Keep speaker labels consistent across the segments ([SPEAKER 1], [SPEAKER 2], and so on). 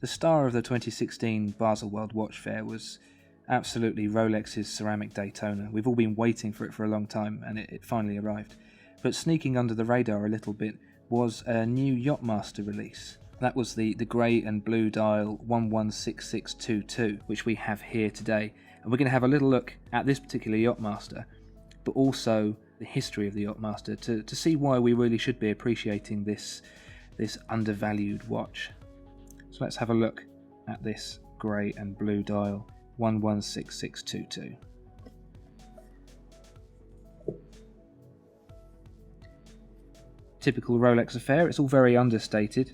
[SPEAKER 1] The star of the 2016 Basel World Watch Fair was absolutely Rolex's ceramic Daytona. We've all been waiting for it for a long time, and it finally arrived. But sneaking under the radar a little bit was a new Yacht-Master release. That was the grey and blue dial 116622, which we have here today. And we're going to have a little look at this particular Yacht-Master, but also the history of the Yacht-Master to see why we really should be appreciating this undervalued watch. So let's have a look at this grey and blue dial 116622. Typical Rolex affair, it's all very understated.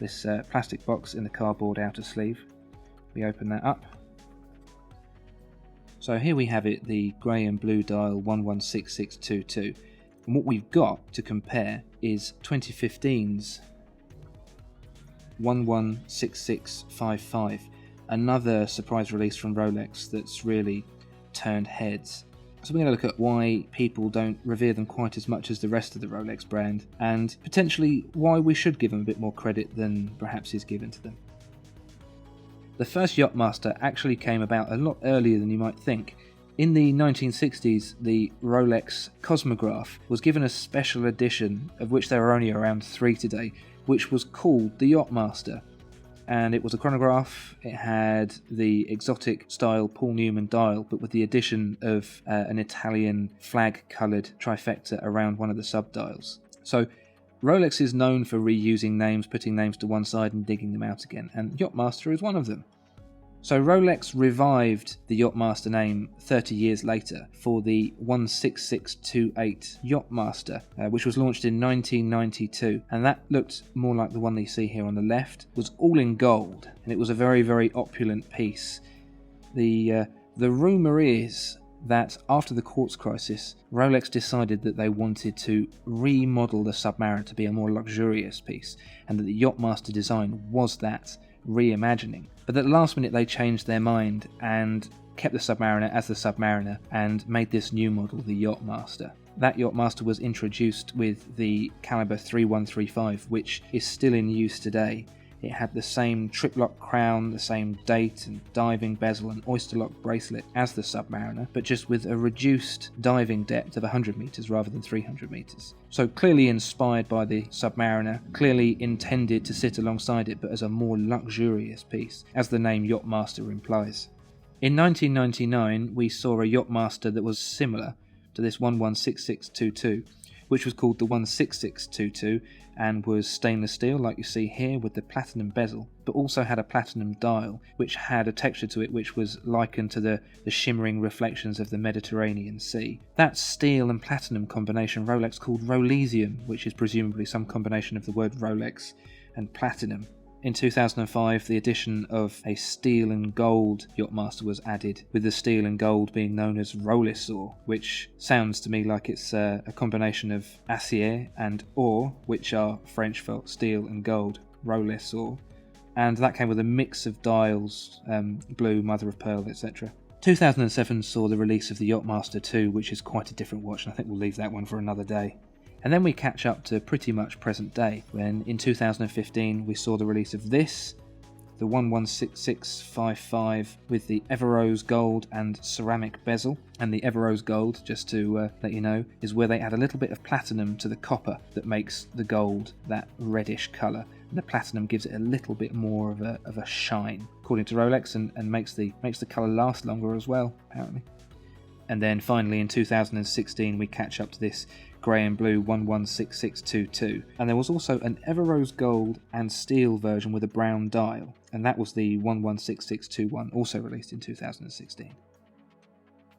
[SPEAKER 1] This plastic box in the cardboard outer sleeve. We open that up. So here we have it, the grey and blue dial 116622. And what we've got to compare is 2015's 116655. Another surprise release from Rolex that's really turned heads. So we're going to look at why people don't revere them quite as much as the rest of the Rolex brand, and potentially why we should give them a bit more credit than perhaps is given to them. The first Yacht-Master actually came about a lot earlier than you might think. In the 1960s, the Rolex Cosmograph was given a special edition, of which there are only around 3 today, which was called the Yacht-Master. And it was a chronograph. It had the exotic style Paul Newman dial, but with the addition of an Italian flag coloured trifecta around one of the subdials. So Rolex is known for reusing names, putting names to one side and digging them out again, and Yacht-Master is one of them. So Rolex revived the Yacht-Master name 30 years later for the 16628 Yacht-Master, which was launched in 1992, and that looked more like the one that you see here on the left. It was all in gold, and it was a very, very opulent piece. The rumour is that after the quartz crisis, Rolex decided that they wanted to remodel the Submariner to be a more luxurious piece, and that the Yacht-Master design was that reimagining. But at the last minute they changed their mind and kept the Submariner as the Submariner and made this new model, the Yacht-Master. That Yacht-Master was introduced with the caliber 3135, which is still in use today. It had the same triplock crown, the same date and diving bezel and oyster lock bracelet as the Submariner, but just with a reduced diving depth of 100 metres rather than 300 metres. So clearly inspired by the Submariner, clearly intended to sit alongside it, but as a more luxurious piece, as the name Yacht-Master implies. In 1999, we saw a Yacht-Master that was similar to this 116622, which was called the 16622 and was stainless steel like you see here with the platinum bezel, but also had a platinum dial which had a texture to it which was likened to the shimmering reflections of the Mediterranean Sea. That steel and platinum combination Rolex called Rolesium, which is presumably some combination of the word Rolex and platinum. In 2005, the addition of a steel and gold Yacht-Master was added, with the steel and gold being known as Rolex, which sounds to me like it's a combination of acier and or, which are French for steel and gold, Rolex. And that came with a mix of dials, blue, mother of pearl, etc. 2007 saw the release of the Yacht-Master 2, which is quite a different watch, and I think we'll leave that one for another day. And then we catch up to pretty much present day, when in 2015 we saw the release of this, the 116655 with the Everose gold and ceramic bezel. And the Everose gold, just to let you know, is where they add a little bit of platinum to the copper that makes the gold that reddish colour. And the platinum gives it a little bit more of a shine, according to Rolex, and makes the colour last longer as well, apparently. And then finally in 2016 we catch up to this grey and blue 116622, and there was also an Everose gold and steel version with a brown dial, and that was the 116621, also released in 2016.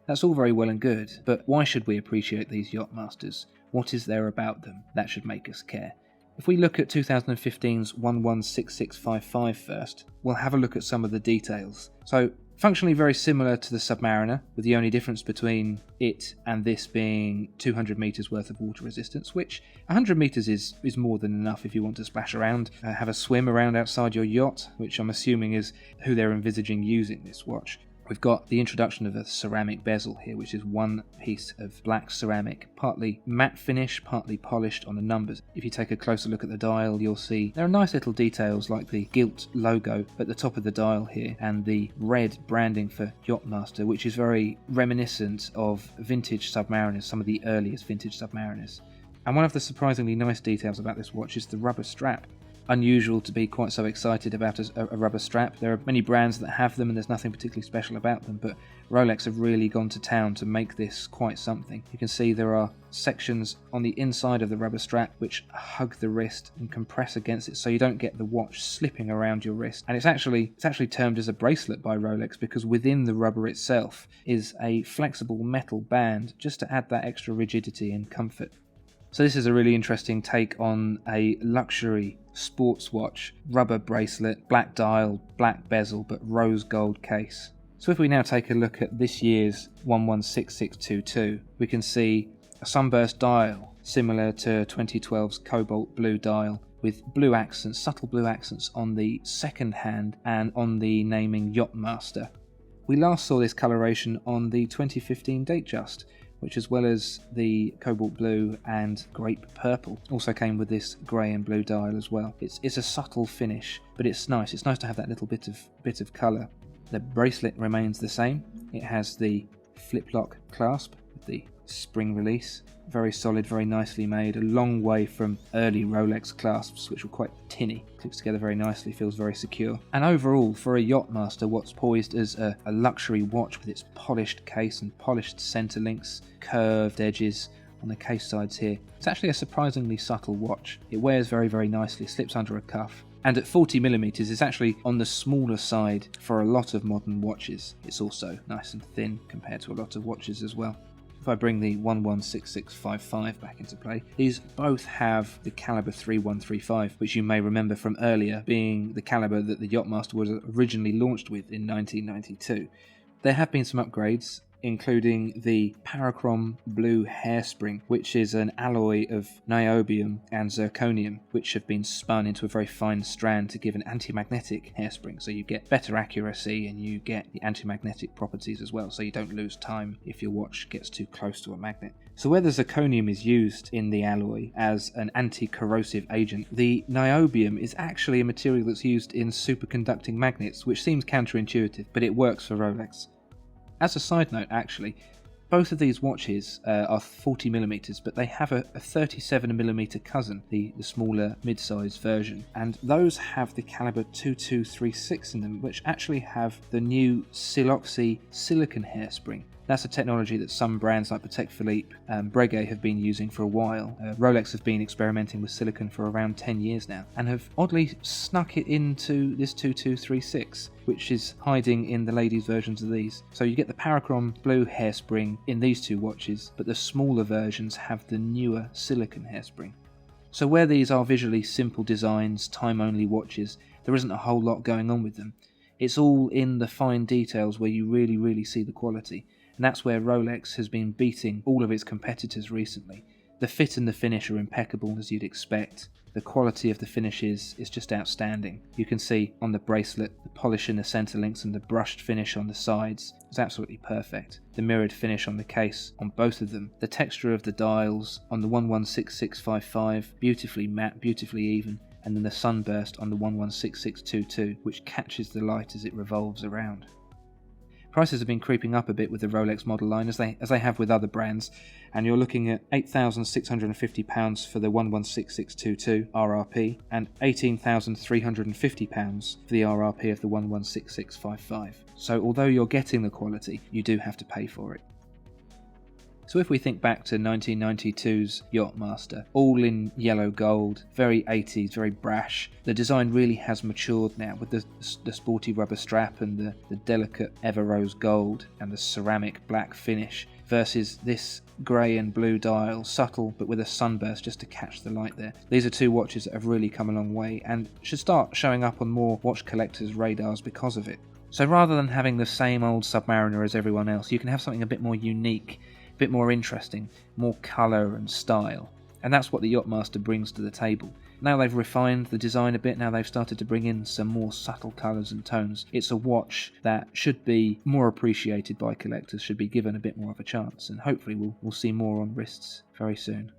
[SPEAKER 1] That's all very well and good, but why should we appreciate these Yacht-Masters? What is there about them that should make us care? If we look at 2015's 116655 first, we'll have a look at some of the details. So, functionally very similar to the Submariner, with the only difference between it and this being 200 metres worth of water resistance, which 100 metres is more than enough if you want to splash around, have a swim around outside your yacht, which I'm assuming is who they're envisaging using this watch. We've got the introduction of a ceramic bezel here, which is one piece of black ceramic, partly matte finish, partly polished on the numbers. If you take a closer look at the dial, you'll see there are nice little details like the gilt logo at the top of the dial here and the red branding for Yacht-Master, which is very reminiscent of vintage Submariners, some of the earliest vintage Submariners. And one of the surprisingly nice details about this watch is the rubber strap. Unusual to be quite so excited about a rubber strap. There are many brands that have them and there's nothing particularly special about them, but Rolex have really gone to town to make this quite something. You can see there are sections on the inside of the rubber strap which hug the wrist and compress against it so you don't get the watch slipping around your wrist. And it's actually termed as a bracelet by Rolex because within the rubber itself is a flexible metal band just to add that extra rigidity and comfort. So this is a really interesting take on a luxury sports watch, rubber bracelet, black dial, black bezel, but rose gold case. So if we now take a look at this year's 116622, we can see a sunburst dial similar to 2012's cobalt blue dial with blue accents, subtle blue accents on the second hand and on the naming Yacht-Master. We last saw this coloration on the 2015 Datejust, which as well as the cobalt blue and grape purple also came with this grey and blue dial as well. It's a subtle finish, but it's nice. It's nice to have that little bit of colour. The bracelet remains the same. It has the flip lock clasp with the spring release. Very solid, very nicely made, a long way from early Rolex clasps which were quite tinny. Clicks together very nicely, feels very secure. And overall, for a Yacht-Master, what's poised as a luxury watch with its polished case and polished centre links, curved edges on the case sides here, it's actually a surprisingly subtle watch. It wears very, very nicely, slips under a cuff. And at 40mm, it's actually on the smaller side for a lot of modern watches. It's also nice and thin compared to a lot of watches as well. If I bring the 116655 back into play, these both have the caliber 3135, which you may remember from earlier being the caliber that the Yacht-Master was originally launched with in 1992. There have been some upgrades, including the parachrome blue hairspring, which is an alloy of niobium and zirconium, which have been spun into a very fine strand to give an anti-magnetic hairspring, so you get better accuracy and you get the anti-magnetic properties as well, so you don't lose time if your watch gets too close to a magnet. So where the zirconium is used in the alloy as an anti-corrosive agent, the niobium is actually a material that's used in superconducting magnets, which seems counterintuitive, but it works for Rolex. As a side note, actually, both of these watches are 40mm, but they have a 37mm cousin, the smaller mid-sized version, and those have the caliber 2236 in them, which actually have the new Siloxy silicon hairspring. That's a technology that some brands like Patek Philippe and Breguet have been using for a while. Rolex have been experimenting with silicon for around 10 years now, and have oddly snuck it into this 2236, which is hiding in the ladies' versions of these. So you get the parachrome blue hairspring in these two watches, but the smaller versions have the newer silicon hairspring. So where these are visually simple designs, time-only watches, there isn't a whole lot going on with them. It's all in the fine details where you really see the quality. And that's where Rolex has been beating all of its competitors recently. The fit and the finish are impeccable, as you'd expect. The quality of the finishes is just outstanding. You can see on the bracelet, the polish in the centre links and the brushed finish on the sides is absolutely perfect. The mirrored finish on the case on both of them. The texture of the dials on the 116655, beautifully matte, beautifully even. And then the sunburst on the 116622, which catches the light as it revolves around. Prices have been creeping up a bit with the Rolex model line, as they have with other brands, and you're looking at £8,650 for the 116622 RRP and £18,350 for the RRP of the 116655. So although you're getting the quality, you do have to pay for it. So if we think back to 1992's Yacht-Master, all in yellow gold, very 80s, very brash, the design really has matured now with the sporty rubber strap and the delicate ever rose gold and the ceramic black finish versus this grey and blue dial, subtle but with a sunburst just to catch the light there. These are two watches that have really come a long way and should start showing up on more watch collectors' radars because of it. So rather than having the same old Submariner as everyone else, you can have something a bit more unique, bit more interesting, more colour and style. And that's what the Yacht-Master brings to the table. Now they've refined the design a bit, now they've started to bring in some more subtle colours and tones. It's a watch that should be more appreciated by collectors, should be given a bit more of a chance, and hopefully we'll see more on wrists very soon.